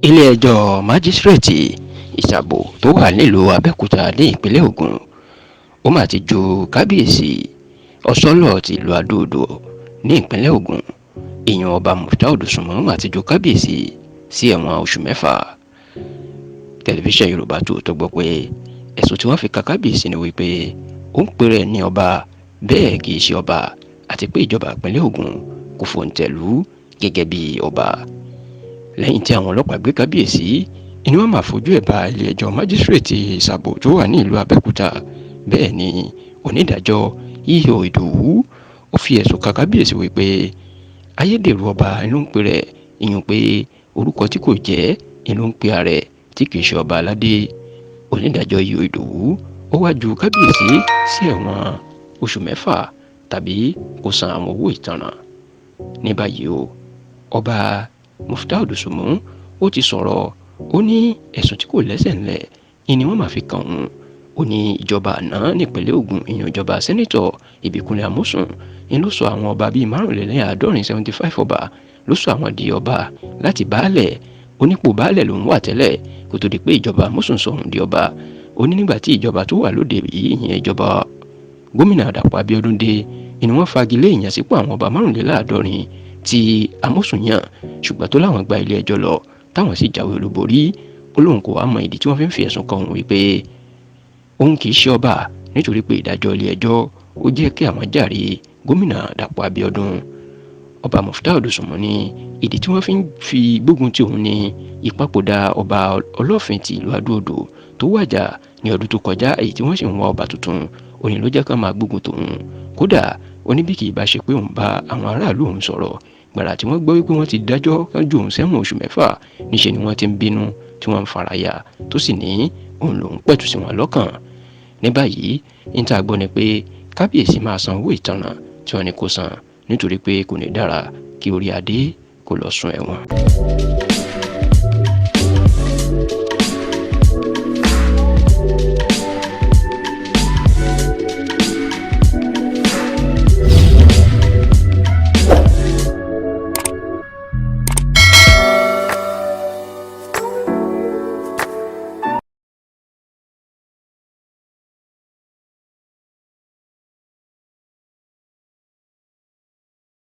ilé-ẹjọ́ májísírèètì ìsàbò tó wà nílùú Abẹ́òkúta ní ìpínlẹ̀ Ògùn ó mà ti ju kábíyèsí ọ̀ṣọ́lọ̀ tìlú Adó-Odò ní ìpínlẹ̀ Ògùn ìyẹn ọba Muftau Dosùnmọ́ mà ti ju kábíyèsí sí ẹ̀wọ̀n oṣù 6. tẹlifíṣàn Yorùbá Tòótọ́ gbọ́ pé ẹ̀sùn tí wọ́n fi ka kábíyèsí ni wípé ó ń pèrè ẹ̀ ní ọba bẹ́ẹ̀ kì í ṣe ọba àti pé ìjọba ìpínlẹ̀ Ògùn kò fòǹtẹ̀lú gẹ́gẹ́ bí ọba. lẹ́yìn tí àwọn ọlọ́pàá gbé kábíyèsí ni wọ́n máa fojú ẹ̀ bá ilé-ẹjọ́ májísírèètì ìsàbò tó wà ní ìlú Abẹ́òkúta. bẹ́ẹ̀ ni onídàájọ́ E.O. Ìdòwú ó fi ẹ̀sùn ka kábíyèsí wípé ayédèrú ọba ló ń pè rẹ̀, ìyẹn pé orúkọ tí kò jẹ́ ló ń pè ààrẹ tí kì í ṣe ọba aládé. onídàájọ́ E.O. Ìdòwú ó wá ju kábíyèsí sí ẹ̀wọ̀n oṣù 6 tàbí kó san àwọn owó ìtanràn. ní báyìí ọba Muftau Dosùnmọ́ ó ti sọ̀rọ̀, ó ní ẹ̀sùn tí kò lẹ́sẹ̀ ńlẹ̀ ni wọ́n máa fi kàn òun. ó ní ìjọba àná nípínlẹ̀ Ògùn, ìyẹn ìjọba sẹ́nẹ́tọ̀ Ìbíkúnlé Amósùn ló sọ àwọn ọba bíi 75 ọba ló sọ àwọn di ọba láti baálẹ̀. onípò baálẹ̀ lòun wà tẹ́lẹ̀ kó tó di pé ìjọba Amósùn sọ òun di ọba. ó ní nígbà tí ìjọba tó wà lóde yìí, ìyẹn ìjọba gómìnà Dàpọ̀ Abíọ́dún dé, ni wọ́n fagilé ìyànsípò àwọn ọba 75 tí Amósùn yàn, ṣùgbọ́n tó láwọn gba ilé ẹjọ́ lọ táwọn sì jáwé olúborí. ó lóun kò wá mọ ìdí tí wọ́n fi ń fi ẹ̀sùn kan òun wípé òun kì í ṣe ọba nítorí pé ìdájọ́ ilé ẹjọ́ ó jẹ́ kí àwọn jàre gómìnà Dàpọ̀ Abíọ́dún. ọba Muftau Dosùnmọ́ ní ìdí tí wọ́n fi gbógun ti òun ní ìpapòdà ọba Ọlọ́fin ti ìlú Adó-Odò tó wàjà ní ọdún tó kọjá, èyí tí wọ́n sì ń wá ọba tuntun. òní ló jẹ́ ká máa gbógun tòun. kódà ó ní bí kì í bá ṣe pé òun bá àwọn aráàlú òun sọ̀rọ̀, gbàrà tí wọ́n gbọ́ wípé wọ́n ti dájọ́ ju òun sẹ́wọ̀n oṣù 6, níṣẹ́ ni wọ́n ti ń bínú tí wọ́n ń faraya, tó sì ní òun lòún pẹ̀tù sí wọn lọ́kàn. ní báyìí ní tá a gbọ́ ni pé kábíyèsí máa san owó ìtanràn tí wọ́n ní kó san nítorí pé kò ní dára kí orí adé kó lọ sùn ẹ̀wọ̀n.